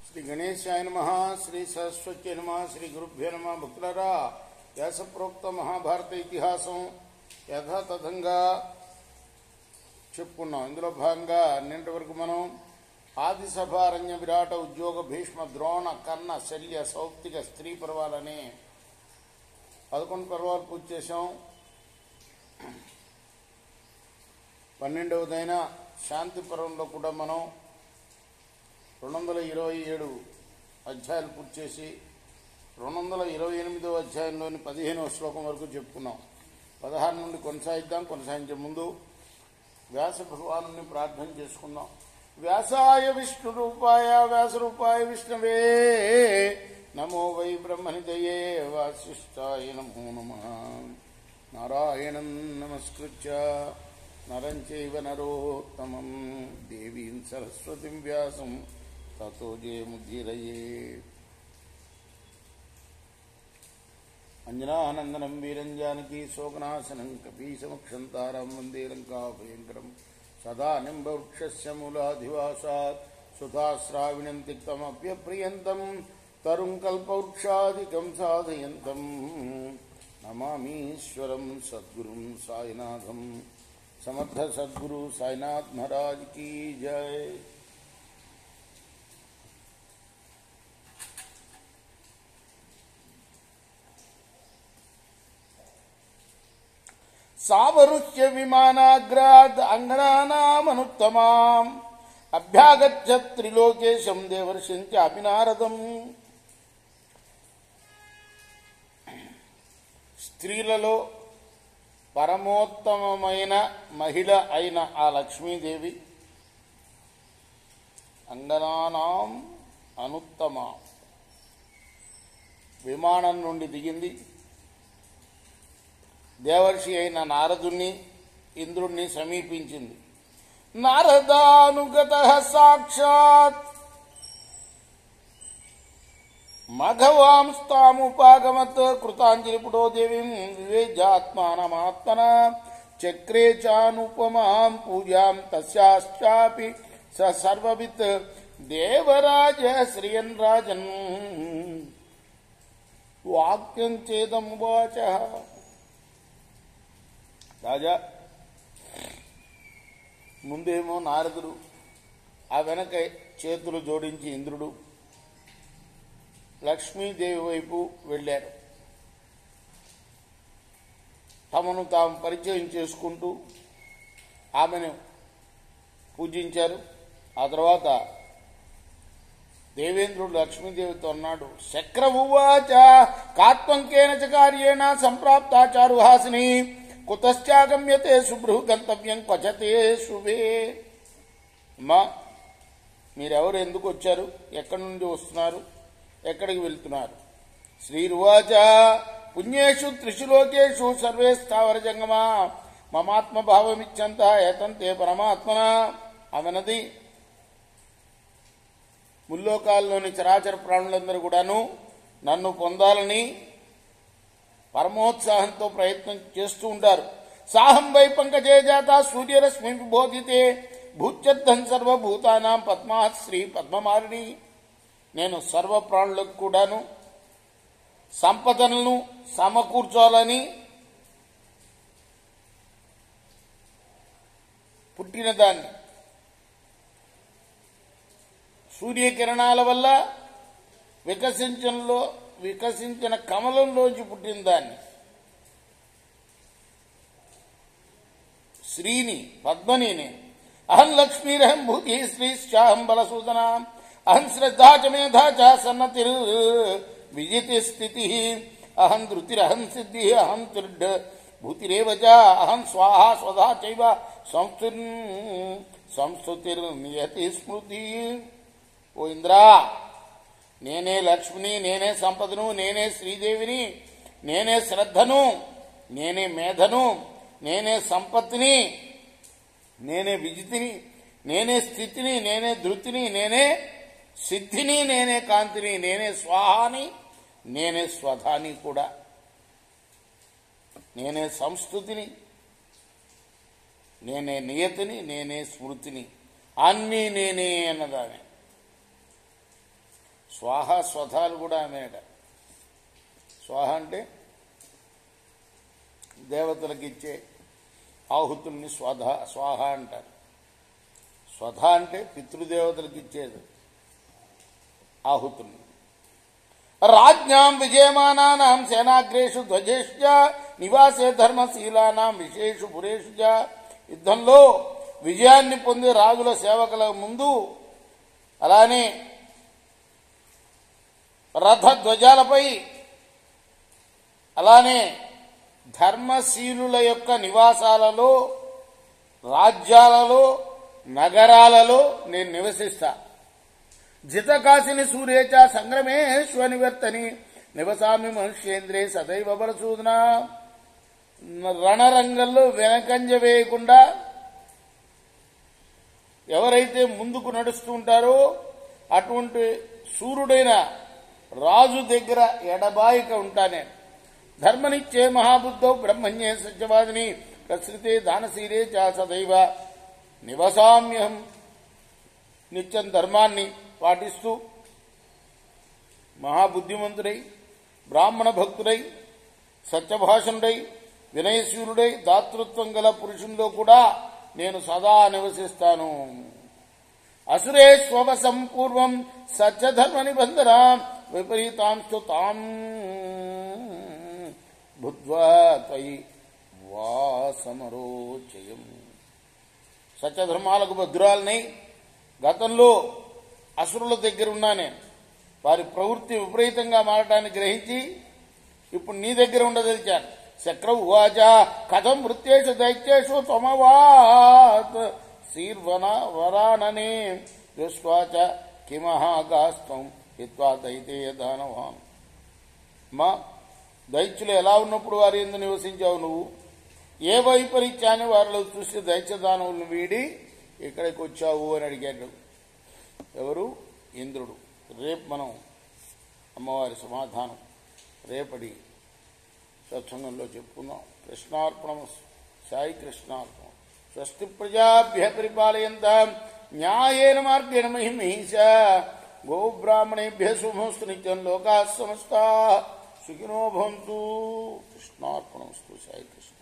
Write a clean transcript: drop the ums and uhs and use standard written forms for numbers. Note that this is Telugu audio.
శ్రీ గణేశాయ నమః. శ్రీ సరస్వతి నమః. శ్రీ గురుభ్యో నమః. భక్తులారా, వ్యాసప్రోక్త మహాభారత ఇతిహాసం యథాతథంగా చెప్పుకున్నాం. ఇందులో భాగంగా నిన్నటి వరకు మనం ఆదిసభారణ్య విరాట ఉద్యోగ భీష్మ ద్రోణ కర్ణ శల్య సౌప్తిక స్త్రీ పర్వాలని 11 పర్వాలు పూర్తి చేశాం. 12వదైన శాంతి పర్వంలో కూడా మనం 227 అధ్యాయాలు పూర్తి చేసి 228వ అధ్యాయంలోని 15వ శ్లోకం వరకు చెప్పుకున్నాం. 16 నుండి కొనసాగిద్దాం. కొనసాగించే ముందు వ్యాస భగవాను ప్రార్థన చేసుకుందాం. వ్యాసాయ విష్ణు రూపాయ వ్యాసరూపాయ విష్ణవే నమో వై బ్రహ్మనిదయే వాసిష్ఠాయ నమో నమః. నారాయణం నమస్కృత్య నరం చైవ నరోత్తమం దేవీం సరస్వతిం వ్యాసం తతో జయముదీరయే. అంజనానందనం వీరం జానకీ శోకనాశనం కపీశమక్షం తారం వందే లంకాభయంకరం. సదా నింబవృక్షస్య మూలాధివాసాత్ సుధాశ్రావిణం తిక్తమప్యప్రియంతం తరుం కల్పవృక్షాదికం సాధయంతం నమామీశ్వరం సద్గురుం సాయినాథం. సమర్థ సద్గురు సాయినాథ్ మహారాజ్ की जय. సావరుష్య విమానాగ్రాద్ అంగనానామనుత్తమాం అభ్యాగచ్చ త్రిలోకేశం దేవర్షిం చాపి నారదం. స్త్రీలలో పరమోత్తమమైన మహిళ అయిన ఆ లక్ష్మీదేవి అంగనానాం అనుత్తమ విమానం నుండి దిగింది. దేవర్షి అయిన నారదుణ్ణి ఇంద్రుణ్ణి సమీపించింది. నారదానుగత సాక్షాత్ మఘవాంస్తాముపాగమత్ కృతాంజలిపుటో దేవీం వివేజాత్మానమాత్మన చక్రే చానుపమాం పూజాం తస్యాశ్చాపి స సర్వవిత్ దేవరాజ శ్రియన్ రాజన్ వాక్యం చేదమువాచ. రాజా, ముందేమో నారదుడు, ఆ వెనక చేతులు జోడించి ఇంద్రుడు లక్ష్మీదేవి వైపు వెళ్ళారు. తమను తాము పరిచయం చేసుకుంటూ ఆమెను పూజించారు. ఆ తర్వాత దేవేంద్రుడు లక్ష్మీదేవితో అన్నాడు, శక్రవువాచ కాత్వంకేన చ కార్యేణ సంప్రాప్తాచారుహాసిని కుతశ్చాగమ్యతే శుభ్రు గంతవ్యం క్వచతే శుభే. అమ్మా, మీరెవరు, ఎందుకు వచ్చారు, ఎక్కడి నుండి వస్తున్నారు, ఎక్కడికి వెళ్తున్నారు? శ్రీరువాచ పుణ్యేషు త్రిషు లోకేషు సర్వే స్థావర జంగమా మమాత్మభావమిచ్చంత ఏతంతే పరమాత్మన. అవనది, ముల్లోకాల్లోని చరాచర ప్రాణులందరూ కూడాను నన్ను పొందాలని పరమోత్సాహంతో ప్రయత్నం చేస్తూ ఉంటారు. సాహం వై పంకజే జాత సూర్యరశ్మి విబోధితే భూత్యర్థం సర్వభూతానాం పద్మాత్ శ్రీ పద్మమాలిని. నేను సర్వప్రాణులకు కూడాను సంపదలను సమకూర్చాలని పుట్టినదాన్ని. సూర్యకిరణాల వల్ల వికసించిన కమలంలోంచి పుట్టిన దాన్ని. శ్రీని, పద్మని నేను. అహం లక్ష్మీరహం భూతి శ్రీశ్చాహం బలసూదన అహం శ్రద్ధా చ మేధా చ సన్నతిర్ విజితి స్థితి అహం ధృతిరహం సిద్ధి అహం తిర్ఢ భూతిరేవ చ అహం స్వాహా స్వధా చైవ సంస్థుతిర్ నియతి స్మృతి. ఓ ఇంద్రా, నేనే లక్ష్మిని, నేనే సంపదను, నేనే శ్రీదేవిని, నేనే శ్రద్ధను, నేనే మేధను, నేనే సంపత్తిని, నేనే విజితిని, నేనే స్థితిని, నేనే ధృతిని, నేనే సిద్ధిని, నేనే కాంతిని, నేనే స్వాహాని, నేనే స్వధాని కూడా, నేనే సంస్థుతిని, నేనే నియతిని, నేనే స్మృతిని, అన్నీ నేనే అన్నదానే. స్వాహ స్వధాలు కూడా ఆమెట. స్వాహ అంటే దేవతలకు ఇచ్చే ఆహుతుల్ని స్వాహ అంటారు. స్వధ అంటే పితృదేవతలకు ఇచ్చేది ఆహుతుల్ని. రాజ్ఞాం విజయమానానాం సేనాగ్రేషు ధ్వజేశ్చ నివాసే ధర్మశీలానాం విశేషు పురేషు చ. యుద్ధంలో విజయాన్ని పొందే రాజుల సేవకుల ముందు, అలానే రథధ్వజాలపై, అలానే ధర్మశీలుల యొక్క నివాసాలలో, రాజ్యాలలో, నగరాలలో నేను నివసిస్తా. జితకాశిని సూర్యేచ సంగ్రమేశ్వ నివర్తని నివసామి మనుష్యేంద్రే సదైవ బలసూదన. రణరంగంలో వెనకంజ వేయకుండా ఎవరైతే ముందుకు నడుస్తూ ఉంటారో అటువంటి సూర్యుడైన రాజు దగ్గర ఎడబాయిక ఉంటానే. ధర్మనిచ్చే మహాబుద్ధౌ బ్రహ్మణ్యే సత్యవాదిని ప్రసృతే దానశీలే చ సదైవ నివసామ్యహం. నిత్యం ధర్మాన్ని పాటిస్తూ మహాబుద్ధిమంతుడై, బ్రాహ్మణ భక్తుడై, సత్యభాషణుడై, వినయశూరుడై, దాతృత్వం గల పురుషుల్లో కూడా నేను సదా నివసిస్తాను. అసురేష్వసం పూర్వం సత్యధర్మ నిబంధన విపరీతాంస్తు తాం బుద్ధ్వా త్వయి వాసమరోచయం. సత్యధర్మాలకు భద్రాలనై గతంలో అసురుల దగ్గర ఉన్నానే, వారి ప్రవృత్తి విపరీతంగా మారటాన్ని గ్రహించి ఇప్పుడు నీ దగ్గర ఉండదలిచాను. శక్ర ఉవాచ కథం వృత్తేషు దైత్యేషు త్వమవాత్ శీర్వన వరాననే యుష్వాచ కిమహాగాస్త్వం హిత్వా దైతేయ దానవాన్. మా దైత్యులు ఎలా ఉన్నప్పుడు వారి ఎందు నివసించావు నువ్వు? ఏ వైపరీత్యాన్ని వారిలో చూసి దైత్యదానవులను వీడి ఇక్కడికి వచ్చావు అని అడిగాడు. ఎవరు? ఇంద్రుడు. రేపు మనం అమ్మవారి సమాధానం రేపటి సత్సంగంలో చెప్పుకుందాం. కృష్ణార్పణం. సాయి కృష్ణార్పణం. స్వస్తి ప్రజాభ్య పరిపాలయంతాం న్యాయేన మార్గేణ మహిమహీష. గోబ్రాహ్మణేభ్య శుభమస్తు. నిత్యం లోకాః సమస్తాః సుఖినో భవంతు. కృష్ణార్పణమస్తు. సాయి కృష్ణ.